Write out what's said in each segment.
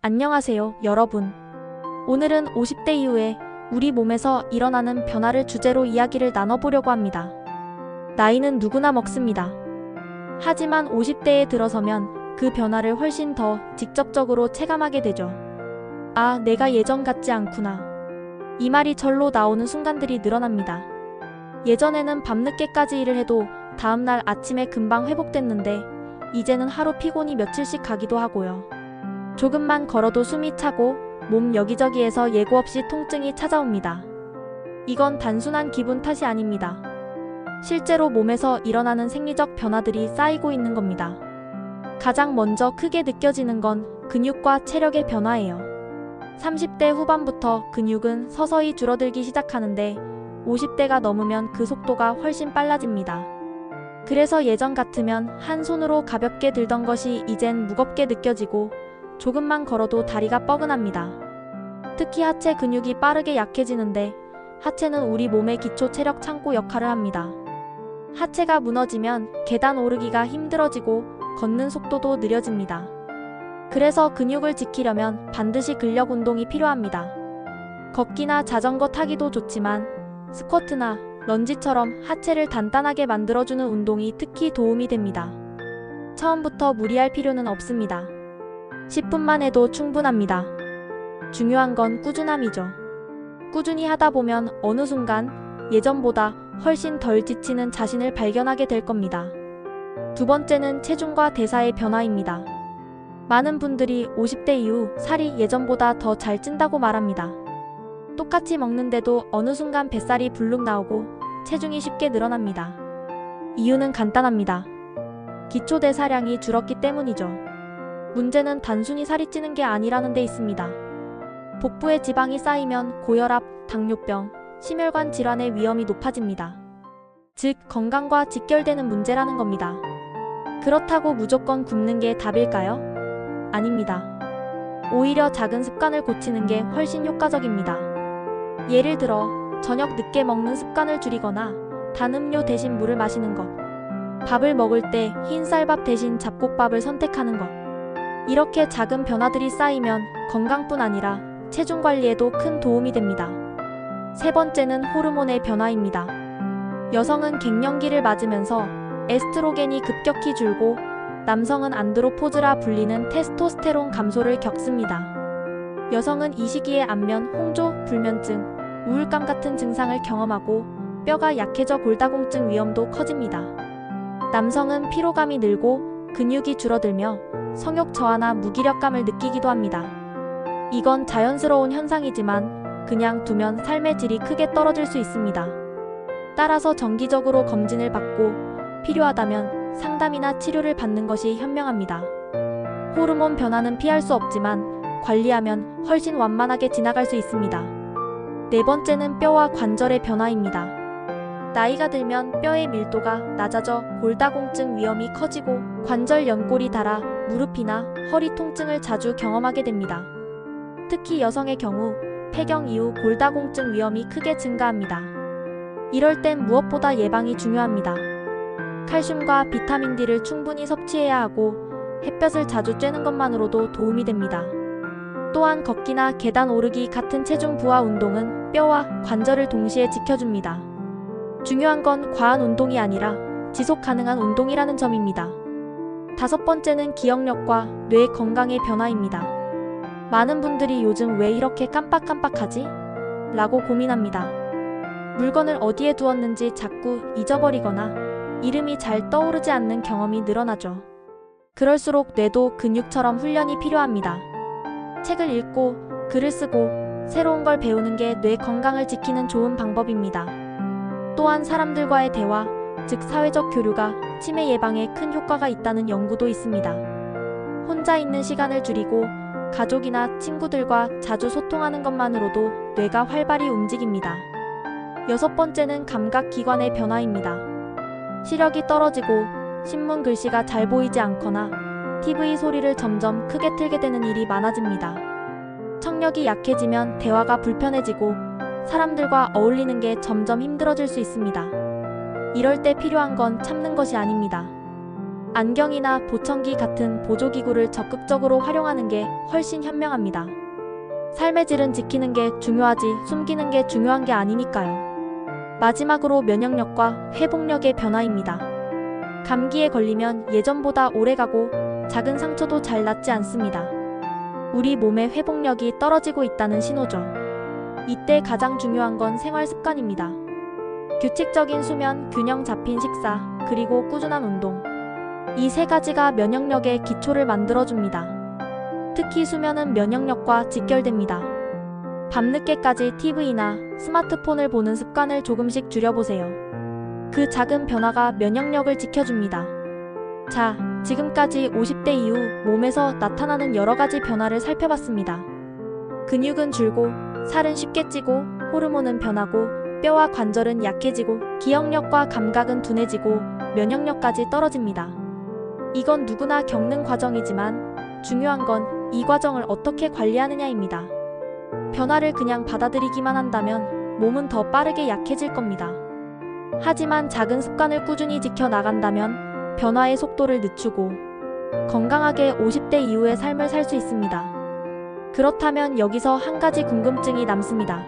안녕하세요, 여러분. 오늘은 50대 이후에 우리 몸에서 일어나는 변화를 주제로 이야기를 나눠보려고 합니다. 나이는 누구나 먹습니다. 하지만 50대에 들어서면 그 변화를 훨씬 더 직접적으로 체감하게 되죠. 아, 내가 예전 같지 않구나. 이 말이 절로 나오는 순간들이 늘어납니다. 예전에는 밤늦게까지 일을 해도 다음날 아침에 금방 회복됐는데 이제는 하루 피곤이 며칠씩 가기도 하고요. 조금만 걸어도 숨이 차고 몸 여기저기에서 예고 없이 통증이 찾아옵니다. 이건 단순한 기분 탓이 아닙니다. 실제로 몸에서 일어나는 생리적 변화들이 쌓이고 있는 겁니다. 가장 먼저 크게 느껴지는 건 근육과 체력의 변화예요. 30대 후반부터 근육은 서서히 줄어들기 시작하는데 50대가 넘으면 그 속도가 훨씬 빨라집니다. 그래서 예전 같으면 한 손으로 가볍게 들던 것이 이젠 무겁게 느껴지고 조금만 걸어도 다리가 뻐근합니다. 특히 하체 근육이 빠르게 약해지는데 하체는 우리 몸의 기초 체력 창고 역할을 합니다. 하체가 무너지면 계단 오르기가 힘들어지고 걷는 속도도 느려집니다. 그래서 근육을 지키려면 반드시 근력 운동이 필요합니다. 걷기나 자전거 타기도 좋지만 스쿼트나 런지처럼 하체를 단단하게 만들어주는 운동이 특히 도움이 됩니다. 처음부터 무리할 필요는 없습니다. 10분만 해도 충분합니다. 중요한 건 꾸준함이죠. 꾸준히 하다 보면 어느 순간 예전보다 훨씬 덜 지치는 자신을 발견하게 될 겁니다. 두 번째는 체중과 대사의 변화입니다. 많은 분들이 50대 이후 살이 예전보다 더 잘 찐다고 말합니다. 똑같이 먹는데도 어느 순간 뱃살이 불룩 나오고 체중이 쉽게 늘어납니다. 이유는 간단합니다. 기초 대사량이 줄었기 때문이죠. 문제는 단순히 살이 찌는 게 아니라는 데 있습니다. 복부에 지방이 쌓이면 고혈압, 당뇨병, 심혈관 질환의 위험이 높아집니다. 즉, 건강과 직결되는 문제라는 겁니다. 그렇다고 무조건 굶는 게 답일까요? 아닙니다. 오히려 작은 습관을 고치는 게 훨씬 효과적입니다. 예를 들어, 저녁 늦게 먹는 습관을 줄이거나 단 음료 대신 물을 마시는 것, 밥을 먹을 때 흰 쌀밥 대신 잡곡밥을 선택하는 것. 이렇게 작은 변화들이 쌓이면 건강뿐 아니라 체중 관리에도 큰 도움이 됩니다. 세 번째는 호르몬의 변화입니다. 여성은 갱년기를 맞으면서 에스트로겐이 급격히 줄고 남성은 안드로포즈라 불리는 테스토스테론 감소를 겪습니다. 여성은 이 시기에 안면, 홍조, 불면증, 우울감 같은 증상을 경험하고 뼈가 약해져 골다공증 위험도 커집니다. 남성은 피로감이 늘고 근육이 줄어들며 성욕 저하나 무기력감을 느끼기도 합니다. 이건 자연스러운 현상이지만 그냥 두면 삶의 질이 크게 떨어질 수 있습니다. 따라서 정기적으로 검진을 받고 필요하다면 상담이나 치료를 받는 것이 현명합니다. 호르몬 변화는 피할 수 없지만 관리하면 훨씬 완만하게 지나갈 수 있습니다. 네 번째는 뼈와 관절의 변화입니다. 나이가 들면 뼈의 밀도가 낮아져 골다공증 위험이 커지고 관절 연골이 닳아 무릎이나 허리 통증을 자주 경험하게 됩니다. 특히 여성의 경우 폐경 이후 골다공증 위험이 크게 증가합니다. 이럴 땐 무엇보다 예방이 중요합니다. 칼슘과 비타민 D를 충분히 섭취해야 하고 햇볕을 자주 쬐는 것만으로도 도움이 됩니다. 또한 걷기나 계단 오르기 같은 체중 부하 운동은 뼈와 관절을 동시에 지켜줍니다. 중요한 건 과한 운동이 아니라 지속 가능한 운동이라는 점입니다. 다섯 번째는 기억력과 뇌 건강의 변화입니다. 많은 분들이 요즘 왜 이렇게 깜빡깜빡하지? 라고 고민합니다. 물건을 어디에 두었는지 자꾸 잊어버리거나 이름이 잘 떠오르지 않는 경험이 늘어나죠. 그럴수록 뇌도 근육처럼 훈련이 필요합니다. 책을 읽고 글을 쓰고 새로운 걸 배우는 게 뇌 건강을 지키는 좋은 방법입니다. 또한 사람들과의 대화, 즉 사회적 교류가 치매 예방에 큰 효과가 있다는 연구도 있습니다. 혼자 있는 시간을 줄이고 가족이나 친구들과 자주 소통하는 것만으로도 뇌가 활발히 움직입니다. 여섯 번째는 감각기관의 변화입니다. 시력이 떨어지고 신문 글씨가 잘 보이지 않거나 TV 소리를 점점 크게 틀게 되는 일이 많아집니다. 청력이 약해지면 대화가 불편해지고 사람들과 어울리는 게 점점 힘들어질 수 있습니다. 이럴 때 필요한 건 참는 것이 아닙니다. 안경이나 보청기 같은 보조기구를 적극적으로 활용하는 게 훨씬 현명합니다. 삶의 질은 지키는 게 중요하지 숨기는 게 중요한 게 아니니까요. 마지막으로 면역력과 회복력의 변화입니다. 감기에 걸리면 예전보다 오래가고 작은 상처도 잘 낫지 않습니다. 우리 몸의 회복력이 떨어지고 있다는 신호죠. 이때 가장 중요한 건 생활 습관입니다. 규칙적인 수면, 균형 잡힌 식사, 그리고 꾸준한 운동. 이 세 가지가 면역력의 기초를 만들어줍니다. 특히 수면은 면역력과 직결됩니다. 밤늦게까지 TV나 스마트폰을 보는 습관을 조금씩 줄여보세요. 그 작은 변화가 면역력을 지켜줍니다. 자, 지금까지 50대 이후 몸에서 나타나는 여러 가지 변화를 살펴봤습니다. 근육은 줄고, 살은 쉽게 찌고, 호르몬은 변하고, 뼈와 관절은 약해지고, 기억력과 감각은 둔해지고, 면역력까지 떨어집니다. 이건 누구나 겪는 과정이지만 중요한 건 이 과정을 어떻게 관리하느냐입니다. 변화를 그냥 받아들이기만 한다면 몸은 더 빠르게 약해질 겁니다. 하지만 작은 습관을 꾸준히 지켜나간다면 변화의 속도를 늦추고 건강하게 50대 이후의 삶을 살 수 있습니다. 그렇다면 여기서 한 가지 궁금증이 남습니다.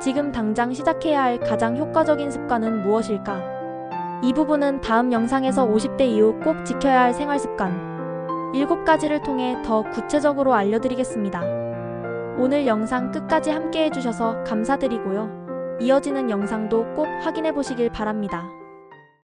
지금 당장 시작해야 할 가장 효과적인 습관은 무엇일까? 이 부분은 다음 영상에서 50대 이후 꼭 지켜야 할 생활습관 7가지를 통해 더 구체적으로 알려드리겠습니다. 오늘 영상 끝까지 함께 해주셔서 감사드리고요. 이어지는 영상도 꼭 확인해 보시길 바랍니다.